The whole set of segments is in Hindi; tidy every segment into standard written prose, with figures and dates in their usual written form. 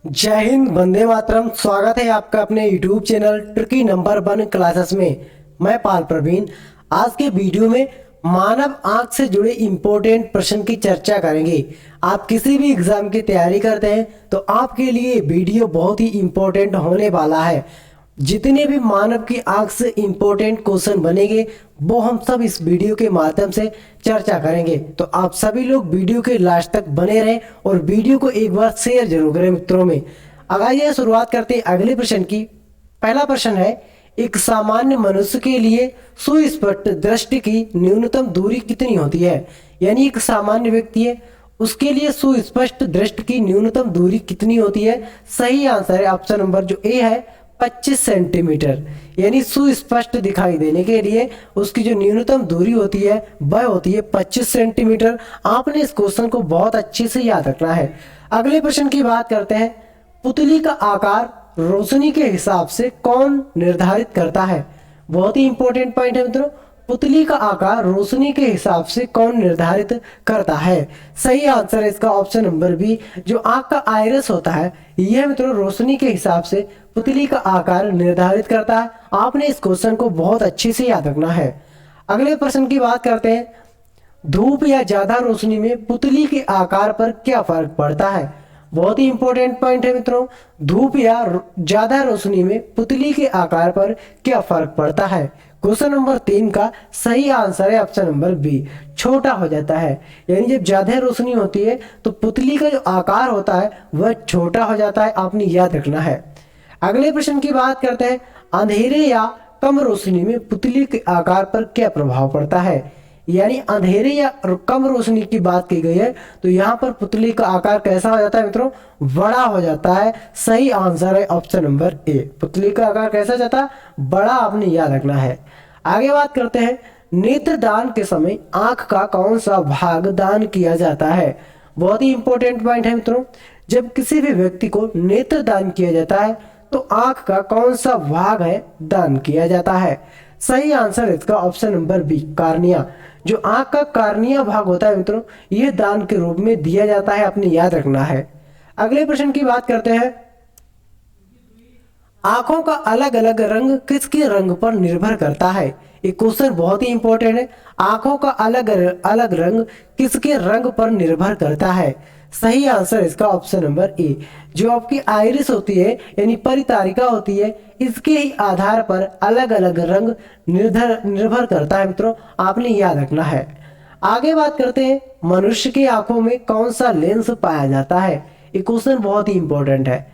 जय हिंद, वंदे मातरम। स्वागत है आपका अपने YouTube channel tricky number 1 classes में। मैं पाल प्रवीण। आज के वीडियो में मानव आंख से जुड़े इम्पोर्टेंट प्रश्न की चर्चा करेंगे। आप किसी भी एग्जाम की तैयारी करते हैं तो आपके लिए वीडियो बहुत ही इम्पोर्टेंट होने वाला है। जितने भी मानव की आंख से इम्पोर्टेंट क्वेश्चन बनेंगे वो हम सब इस वीडियो के माध्यम से चर्चा करेंगे। तो आप सभी लोग वीडियो के लास्ट तक बने रहें और वीडियो को एक बार शेयर जरूर करें मित्रों में। आइए शुरुआत करते हैं अगले प्रश्न की। पहला प्रश्न है, एक सामान्य मनुष्य के लिए सुस्पष्ट दृष्टि की न्यूनतम दूरी कितनी होती है। यानी एक सामान्य व्यक्ति है, उसके लिए सुस्पष्ट दृष्टि की न्यूनतम दूरी कितनी होती है। सही आंसर है ऑप्शन नंबर जो ए है 25 सेंटीमीटर। यानी सुस्पष्ट दिखाई देने के लिए उसकी जो न्यूनतम दूरी होती है वह होती है 25 सेंटीमीटर। आपने इस क्वेश्चन को बहुत अच्छे से याद रखना है। अगले प्रश्न की बात करते हैं, पुतली का आकार रोशनी के हिसाब से कौन निर्धारित करता है। बहुत ही इंपॉर्टेंट पॉइंट है मित्रों। पुतली का आकार रोशनी के हिसाब से कौन निर्धारित करता है। सही आंसर है इसका ऑप्शन नंबर बी, जो आंख का आइरिस होता है यह मित्रों रोशनी के हिसाब से पुतली का आकार निर्धारित करता है। आपने इस क्वेश्चन को बहुत अच्छे से याद रखना है। अगले प्रश्न की बात करते हैं, धूप या ज्यादा रोशनी में पुतली के आकार पर क्या फर्क पड़ता है। बहुत ही इंपॉर्टेंट पॉइंट है मित्रों। धूप या ज्यादा रोशनी में पुतली के आकार पर क्या फर्क पड़ता है। क्वेश्चन नंबर 3 का सही आंसर है ऑप्शन नंबर बी, छोटा हो जाता है। यानी जब ज्यादा रोशनी होती है तो पुतली का जो आकार होता है वह छोटा हो जाता है। आपने याद रखना है। अगले प्रश्न की बात करते हैं, अंधेरे या कम रोशनी में पुतली के आकार पर क्या प्रभाव पड़ता है। यानी अंधेरे या कम रोशनी की बात की गई है तो यहाँ पर पुतली का आकार कैसा हो जाता है मित्रों, बड़ा हो जाता है। सही आंसर है ऑप्शन नंबर ए, पुतली का आकार कैसा जाता है, बड़ा। आपने याद रखना है। आगे बात करते हैं, नेत्र दान के समय आंख का कौन सा भाग दान किया जाता है। बहुत ही इंपॉर्टेंट पॉइंट है मित्रों। जब किसी भी व्यक्ति को नेत्र दान किया जाता है तो आंख का कौन सा भाग है दान किया जाता है। सही आंसर इसका ऑप्शन नंबर बी, कार्निया। जो आंख का कार्निया भाग होता है मित्रों यह दान के रूप में दिया जाता है। आपने याद रखना है। अगले प्रश्न की बात करते हैं, आंखों का अलग अलग रंग किसके रंग पर निर्भर करता है। ये क्वेश्चन बहुत ही इंपॉर्टेंट है। आंखों का अलग अलग रंग किसके रंग पर निर्भर करता है। सही आंसर इसका ऑप्शन नंबर ए, जो आपकी आइरिस होती है यानी परितारिका होती है इसके ही आधार पर अलग अलग रंग निर्भर करता है मित्रों। आपने याद रखना है। आगे बात करते हैं, मनुष्य की आंखों में कौन सा लेंस पाया जाता है। ये क्वेश्चन बहुत ही इंपॉर्टेंट है।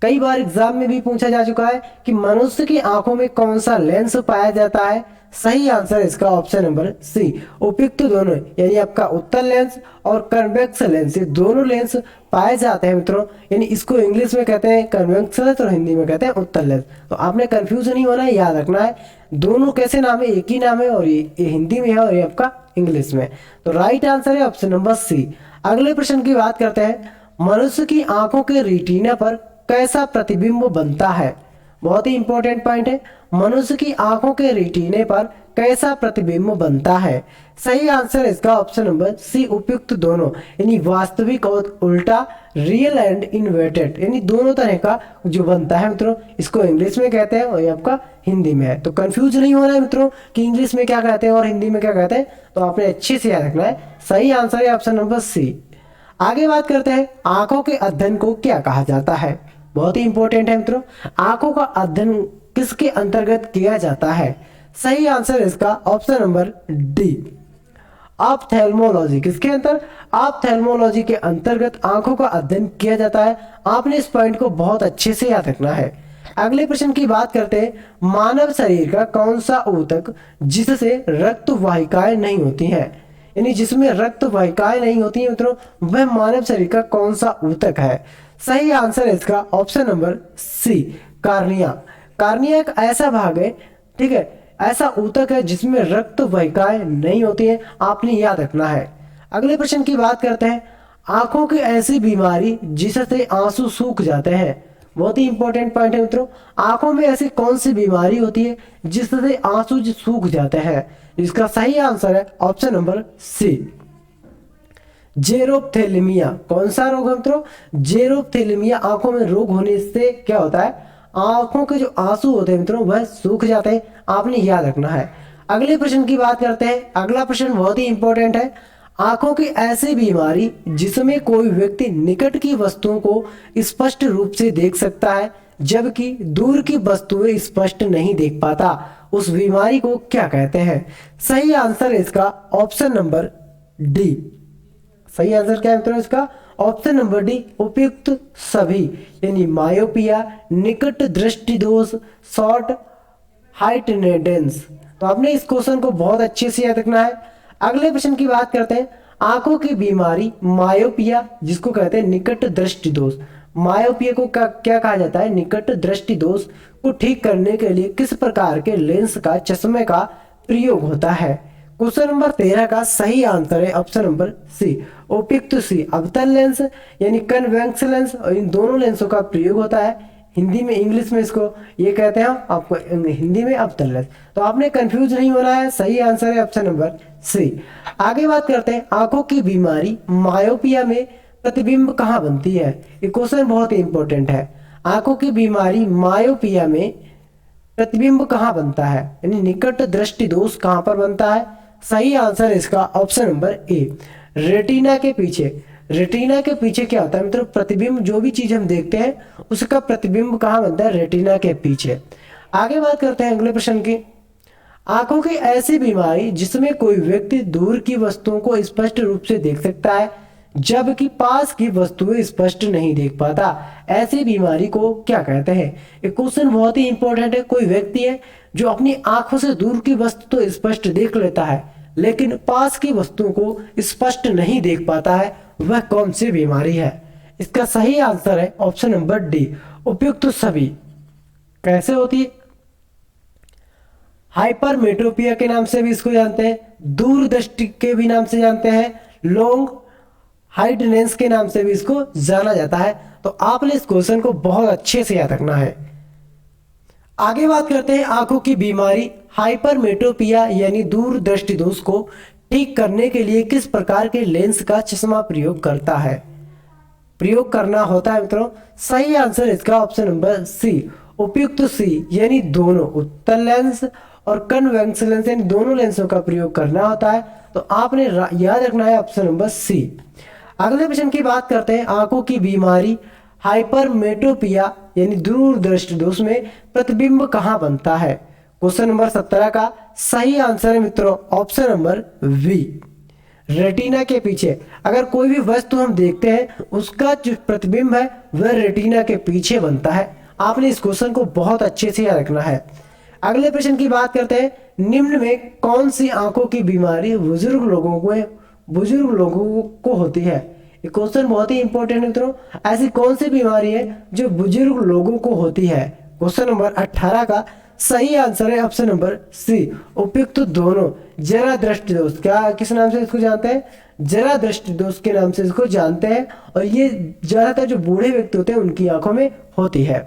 कई बार एग्जाम में भी पूछा जा चुका है कि मनुष्य की आंखों में कौन सा लेंस पाया जाता है। सही आंसर इसका ऑप्शन नंबर सी, उपयुक्त दोनों। यानी आपका उत्तल लेंस और कन्वेक्स लेंस, ये दोनों लेंस पाए जाते हैं मित्रों। यानी इसको इंग्लिश में कहते हैं कन्वेक्स लेंस और हिंदी में कहते हैं उत्तल लेंस। तो आपने कंफ्यूज नहीं होना है, याद रखना है दोनों कैसे नाम है, एक ही नाम है और ये हिंदी में है और ये आपका इंग्लिश में। तो राइट आंसर है ऑप्शन नंबर सी। अगले प्रश्न की बात करते हैं, मनुष्य की आंखों के रेटिना पर कैसा प्रतिबिंब बनता है। बहुत ही इंपॉर्टेंट पॉइंट है। मनुष्य की आंखों के रेटिने पर कैसा प्रतिबिंब बनता है। सही आंसर इसका ऑप्शन नंबर सी, उपयुक्त दोनों। यानी वास्तविक और उल्टा, रियल एंड इन्वर्टेड, यानी दोनों तरह का जो बनता है मित्रों। इसको इंग्लिश में कहते हैं और ये आपका हिंदी में है। तो कंफ्यूज नहीं होना है मित्रों कि इंग्लिश में क्या कहते हैं और हिंदी में क्या कहते हैं। तो आपने अच्छे से याद रखना है। सही आंसर है ऑप्शन नंबर सी। आगे बात करते हैं, आंखों के अध्ययन को क्या कहा जाता है। बहुत ही इंपॉर्टेंट है मित्रों। आंखों का अध्ययन किसके अंतर्गत किया जाता है। सही आंसर इसका ऑप्शन नंबर डी, ऑप्थेल्मोलॉजी। किसके अंतर, ऑप्थेल्मोलॉजी के अंतर्गत आंखों का अध्ययन किया जाता है। आपने इस पॉइंट को बहुत अच्छे से याद रखना है। अगले प्रश्न की बात करते हैं, मानव शरीर का कौन सा ऊतक जिससे रक्त वाहिकाएं नहीं होती हैं। यानी जिसमें रक्त वाहिकाएं नहीं होती हैं मित्रों, वह मानव शरीर का कौन सा ऊतक है। सही आंसर है इसका option number C, cornea. Cornea एक ऐसा भाग है, ठीक है, ऐसा ऊतक है जिसमें रक्त वाहिकाएं नहीं होती हैं। आपने याद रखना है। अगले प्रश्न की बात करते हैं, आंखों की ऐसी बीमारी जिससे आंसू सूख जाते हैं। बहुत ही इंपॉर्टेंट पॉइंट है मित्रों। आंखों में ऐसी कौन सी बीमारी होती है जिससे आंसू सूख जाते हैं। इसका सही आंसर है ऑप्शन नंबर सी, जेरोप्थेल्मिया। कौन सा रोग है मित्रों? जेरोप्थेल्मिया। आंखों में रोग होने से क्या होता है? आंखों के जो आंसू होते हैं मित्रों वह सूख जाते हैं। आपने याद रखना है। अगले प्रश्न की बात करते हैं। अगला प्रश्न बहुत ही इंपॉर्टेंट है। आंखों की ऐसी बीमारी जिसमें कोई व्यक्ति निकट की वस्तुओं को स्पष्ट रूप से देख सकता है जबकि दूर की वस्तुएं स्पष्ट नहीं देख पाता, उस बीमारी को क्या कहते हैं? सही आंसर है इसका ऑप्शन नंबर डी। सही आंसर क्या है मित्रों इसका? ऑप्शन नंबर डी, उपयुक्त सभी, यानी मायोपिया, निकट दृष्टि दोष, शॉर्ट हाइटनेडेंस। तो आपने इस क्वेश्चन को बहुत अच्छे से याद रखना है। अगले प्रश्न की बात करते हैं। आंखों की बीमारी मायोपिया, जिसको कहते हैं निकट दृष्टि दोष, मायोपिया को क्या कहा जाता है? निकट दृष्टि दोष को ठीक करने के लिए किस प्रकार के लेंस का, चश्मे का प्रयोग होता है? क्वेश्चन नंबर 13 का सही आंसर है ऑप्शन नंबर सी, उपयुक्त सी, अवतल लेंस यानी कन्वेक्स लेंस, और इन दोनों लेंसों का प्रयोग होता है। हिंदी में, इंग्लिश में इसको ये कहते हैं, आपको हिंदी में अवतल लेंस। तो आपने कंफ्यूज नहीं होना है। सही आंसर है ऑप्शन नंबर सी। आगे बात करते हैं। आंखों की बीमारी मायोपिया में प्रतिबिंब कहाँ बनती है? ये क्वेश्चन बहुत ही इंपॉर्टेंट है। आंखों की बीमारी मायोपिया में प्रतिबिंब कहाँ बनता है, यानी निकट दृष्टि दोष कहाँ पर बनता है? सही आंसर इसका ऑप्शन नंबर ए, रेटिना के पीछे। रेटिना के पीछे क्या होता है मित्रों? प्रतिबिंब, जो भी चीज हम देखते हैं उसका प्रतिबिंब कहाँ बनता है? रेटिना के पीछे। आगे बात करते हैं अगले प्रश्न की। आंखों की ऐसी बीमारी जिसमें कोई व्यक्ति दूर की वस्तुओं को स्पष्ट रूप से देख सकता है जबकि पास की वस्तुएं स्पष्ट नहीं देख पाता, ऐसी बीमारी को क्या कहते हैं? ये क्वेश्चन बहुत ही इंपॉर्टेंट है। कोई व्यक्ति है जो अपनी आंखों से दूर की वस्तु तो स्पष्ट देख लेता है लेकिन पास की वस्तुओं को स्पष्ट नहीं देख पाता है, वह कौन सी बीमारी है? इसका सही आंसर है ऑप्शन नंबर डी, उपयुक्त सभी। कैसे होती है? हाइपरमेट्रोपिया के नाम से भी इसको जानते हैं, दूरदृष्टि के भी नाम से जानते हैं, लॉन्ग हाइटनेस के नाम से भी इसको जाना जाता है। तो आपने इस क्वेश्चन को बहुत अच्छे से याद रखना है। आगे बात करते हैं। आंखों की बीमारी हाइपरमेट्रोपिया यानी दूरदृष्टि दोष को ठीक करने के लिए किस प्रकार के लेंस का चश्मा प्रयोग करना होता है मित्रों? सही आंसर इसका ऑप्शन नंबर सी, उपयुक्त सी, यानी दोनों, उत्तल लेंस और कन्वेक्स लेंस, यानी दोनों लेंसों का प्रयोग करना होता है। तो आपने याद रखना है ऑप्शन नंबर सी। अगले प्रश्न की बात करते हैं। आंखों की बीमारी हाइपरमेट्रोपिया यानी दूरदृष्टि दोष में प्रतिबिंब कहाँ बनता है? क्वेश्चन नंबर 17 का सही आंसर है मित्रों ऑप्शन नंबर वी, रेटिना के पीछे। अगर कोई भी वस्तु हम देखते हैं उसका जो प्रतिबिंब है वह रेटिना के पीछे बनता है। आपने इस क्वेश्चन को बहुत अच्छे से याद रखना है। अगले प्रश्न की बात करते हैं। निम्न में कौन सी आंखों की बीमारी बुजुर्ग लोगों को होती है? ये क्वेश्चन बहुत ही इंपॉर्टेंट है मित्रों। ऐसी कौन सी बीमारी है जो बुजुर्ग लोगों को होती है? क्वेश्चन नंबर 18 का सही आंसर है ऑप्शन नंबर सी, उपयुक्त दोनों। जरा दृष्टि दोष, क्या किस नाम से इसको जानते हैं? जरा दृष्टि दोष के नाम से इसको जानते हैं, और ये ज्यादातर जो बूढ़े व्यक्ति होते हैं उनकी आंखों में होती है।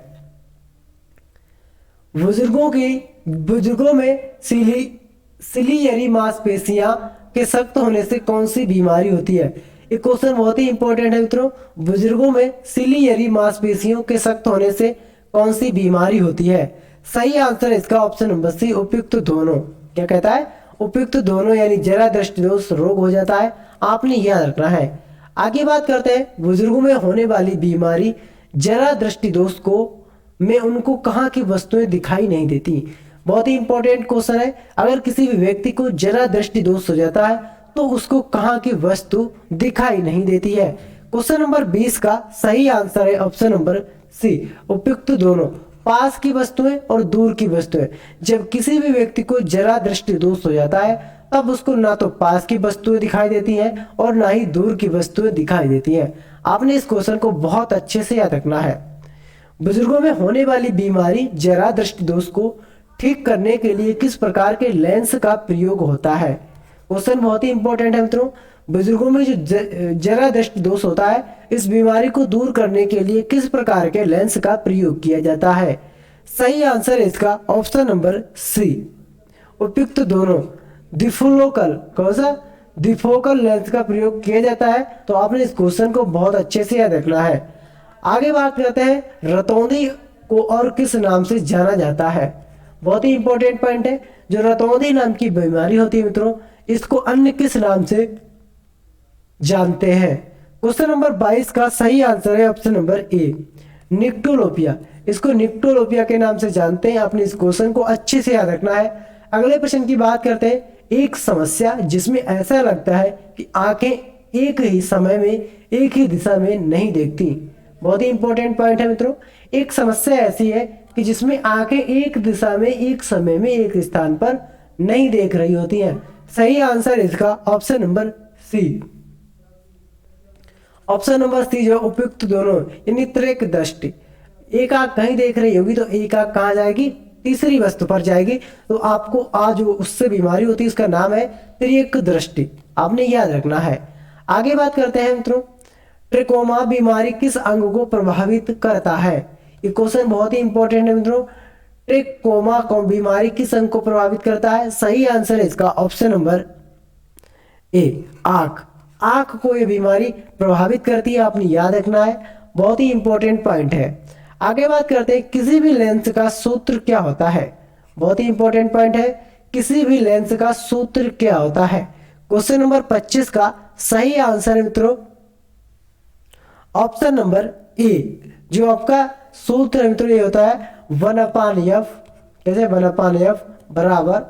बुजुर्गों में सिलियरी मांसपेशियां के सख्त होने से कौन सी बीमारी होती है? ये क्वेश्चन बहुत ही इंपॉर्टेंट है मित्रों। बुजुर्गों में सिलियरी मांसपेशियों के सख्त होने से कौन सी बीमारी होती है? सही आंसर इसका ऑप्शन नंबर सी, उपयुक्त दोनों। क्या कहता है? उपयुक्त दोनों, यानी जरा दृष्टि दोष रोग हो जाता है। आपने याद रखना है। आगे बात करते हैं। बुजुर्गों में होने वाली बीमारी जरा दृष्टि दोष में उनको कहाँ की वस्तुएं दिखाई नहीं देती? बहुत ही इंपॉर्टेंट क्वेश्चन है। अगर किसी भी व्यक्ति को जरा दृष्टि दोष हो जाता है तो उसको कहाँ की वस्तु दिखाई नहीं देती है? क्वेश्चन नंबर 20 का सही आंसर है ऑप्शन नंबर सी, उपयुक्त दोनों, पास की वस्तुएं और दूर की वस्तुएं। जब किसी भी व्यक्ति को जरा दृष्टि दोष हो जाता है तब उसको ना तो पास की वस्तुएं दिखाई देती हैं और ना ही दूर की वस्तुएं दिखाई देती हैं। आपने इस क्वेश्चन को बहुत अच्छे से याद रखना है। बुजुर्गों में होने वाली बीमारी जरा दृष्टि दोष को ठीक करने के लिए किस प्रकार के लेंस का प्रयोग होता है? क्वेश्चन बहुत ही इंपॉर्टेंट है मित्रों। बुजुर्गों में जो जरा दृष्टि दोष होता है, इस बीमारी को दूर करने के लिए किस प्रकार के लेंस का प्रयोग किया जाता है? सही आंसर है इसका ऑप्शन नंबर सी, उपयुक्त दोनों। दिफुलोकल, कौन सा? द्विफोकल लेंस का प्रयोग किया जाता है। तो आपने इस क्वेश्चन को बहुत अच्छे से याद रखना है। आगे बात करते हैं रतौंधी को और किस नाम से जाना जाता है। बहुत ही इंपॉर्टेंट पॉइंट है। जो रतौंधी नाम की बीमारी होती है मित्रों, इसको अन्य किस नाम से जानते हैं। क्वेश्चन नंबर 22 का सही आंसर है ऑप्शन नंबर ए, निक्टोलोपिया। इसको निक्टोलोपिया के नाम से जानते हैं। आपने इस क्वेश्चन को अच्छे से याद रखना है। अगले प्रश्न की बात करते हैं। एक समस्या जिसमें ऐसा लगता है कि आंखें एक ही समय में एक ही दिशा में नहीं देखती। बहुत ही इंपॉर्टेंट पॉइंट है मित्रों। एक समस्या ऐसी है कि जिसमें आंखें एक दिशा में एक समय में एक स्थान पर नहीं देख रही होती हैं। सही आंसर इसका option number C. Option number C जो उपयुक्त दोनों यानी त्रिक दृष्टि। एक आंख कहीं देख रही होगी तो एक आंख कहाँ जाएगी, तीसरी वस्तु पर जाएगी। तो आपको आज जो उससे बीमारी होती है उसका नाम है त्रिक दृष्टि। आपने याद रखना है। आगे बात करते हैं मित्रों, ट्रिकोमा बीमारी किस अंग को प्रभावित करता है। ये क्वेश्चन बहुत ही इंपॉर्टेंट है मित्रों। ट्रिकोमा बीमारी किस अंग को प्रभावित करता है। सही आंसर है इसका ऑप्शन नंबर ए, आंख। आंख को ये बीमारी प्रभावित करती है। आपने याद रखना है। बहुत ही इंपॉर्टेंट पॉइंट है। आगे बात करते हैं किसी भी लेंस का सूत्र क्या होता है। बहुत ही इंपॉर्टेंट पॉइंट है। किसी भी लेंस का सूत्र क्या होता है। क्वेश्चन नंबर 25 का सही आंसर है मित्रों ऑप्शन नंबर ए। जो आपका सूत्र है मित्रों ये होता है 1/f। कैसे 1/f बराबर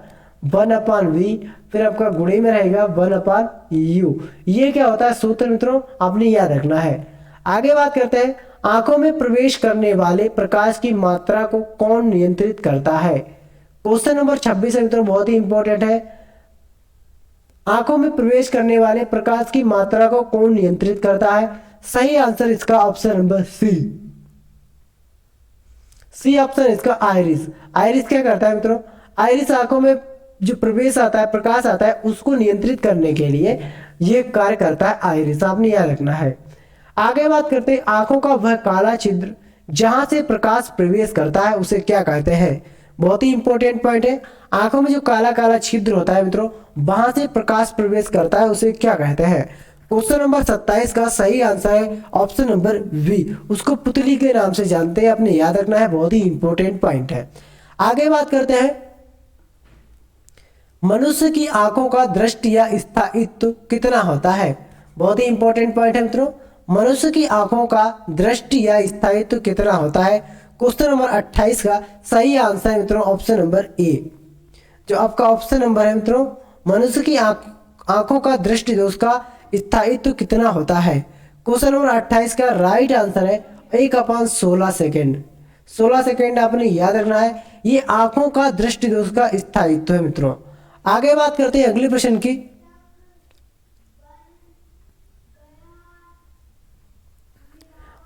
1/v, फिर आपका गुणे में रहेगा 1/u। ये क्या होता है सूत्र मित्रों, आपने याद रखना है। आगे बात करते हैं आंखों में प्रवेश करने वाले प्रकाश की मात्रा को कौन नियंत्रित करता है। क्वेश्चन नंबर 26 है मित्रों, बहुत ही इंपॉर्टेंट है। आंखों में प्रवेश करने वाले प्रकाश की मात्रा को कौन नियंत्रित करता है। सही आंसर इसका option number C. C option इसका आइरिस। आइरिस क्या करता है मित्रों, आइरिस आंखों में जो प्रवेश आता है, प्रकाश आता है, उसको नियंत्रित करने के लिए ये कार्य करता है आइरिस। आपने याद रखना है। आगे बात करते हैं आंखों का वह काला छिद्र जहां से प्रकाश प्रवेश करता है उसे क्या कहते हैं। बहुत ही इंपॉर्टेंट पॉइंट है। आंखों में जो काला काला छिद्र होता है मित्रों, वहां से प्रकाश प्रवेश करता है उसे क्या कहते हैं। क्वेश्चन नंबर 27 का सही आंसर है ऑप्शन नंबर बी, उसको पुतली के नाम से जानते हैं। आपने याद रखना है। बहुत ही इंपॉर्टेंट पॉइंट है। आगे बात करते हैं मनुष्य की आंखों का दृष्टि या स्थायित्व कितना होता है। बहुत ही इंपॉर्टेंट पॉइंट है मित्रों। मनुष्य की आंखों का दृष्टि या स्थायित्व कितना होता है। क्वेश्चन नंबर 28 का सही आंसर है मित्रों ऑप्शन नंबर ए। जो आपका ऑप्शन नंबर है मित्रों, मनुष्य की आंखों का दृष्टि दोष का स्थायित्व कितना होता है। क्वेश्चन नंबर 28 का राइट आंसर है 1/16 सेकेंड। 16 सेकेंड आपने याद रखना है। ये आंखों का दृष्टि दोष का स्थायित्व है मित्रों। आगे बात करते हैं अगले प्रश्न की।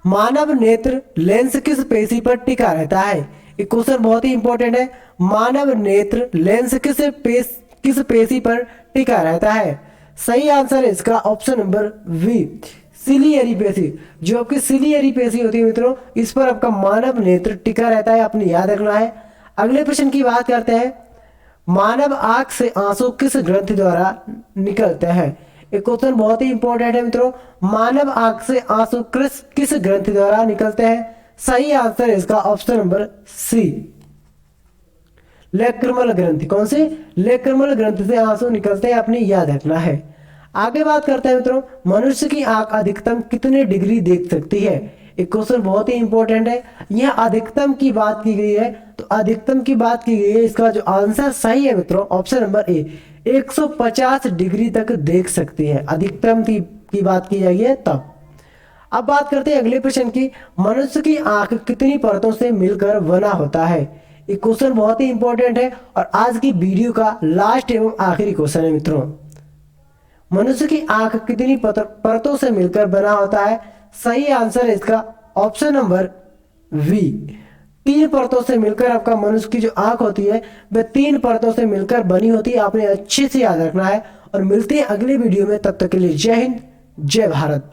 मानव नेत्र लेंस किस पेशी पर टिका रहता है। ये क्वेश्चन बहुत ही इंपॉर्टेंट है। मानव नेत्र लेंस किस पेशी पर टिका रहता है। सही आंसर है इसका ऑप्शन नंबर वी, सिलियरी पेशी। जो आपकी सिलियरी पेशी होती है मित्रों, इस पर आपका मानव नेत्र टिका रहता है। आपने याद रखना है। अगले प्रश्न की बात करते हैं मानव आंख से आंसू किस ग्रंथि द्वारा निकलते हैं। एक क्वेश्चन बहुत ही इंपॉर्टेंट है मित्रों। मानव आंख से आंसू किस ग्रंथि द्वारा निकलते हैं। सही आंसर है इसका ऑप्शन नंबर सी, लेक्रमल ग्रंथि। कौन सी, लेक्रमल ग्रंथि से आंसू निकलते हैं। आपने याद रखना है। आगे बात करते हैं मित्रों मनुष्य की आंख अधिकतम कितने डिग्री देख सकती है। एक क्वेश्चन बहुत ही इंपॉर्टेंट है। यह अधिकतम की बात की गई है, तो अधिकतम की बात की गई है। इसका जो आंसर सही है मित्रों ऑप्शन नंबर ए, 150 डिग्री तक देख सकती है। अधिकतम की बात की जाएगी तब। अब बात करते हैं अगले प्रश्न की। मनुष्य की आंख कितनी परतों से मिलकर बना होता है। ये क्वेश्चन बहुत ही इंपॉर्टेंट है और आज की वीडियो का लास्ट एवं आखिरी क्वेश्चन है मित्रों। मनुष्य की आंख कितनी परतों से मिलकर बना होता है। सही आंसर है इसका ऑप्शन नंबर वी, 3 परतों से मिलकर आपका मनुष्य की जो आंख होती है वह 3 परतों से मिलकर बनी होती है। आपने अच्छे से याद रखना है। और मिलते हैं अगले वीडियो में, तब तक के लिए जय हिंद, जय भारत।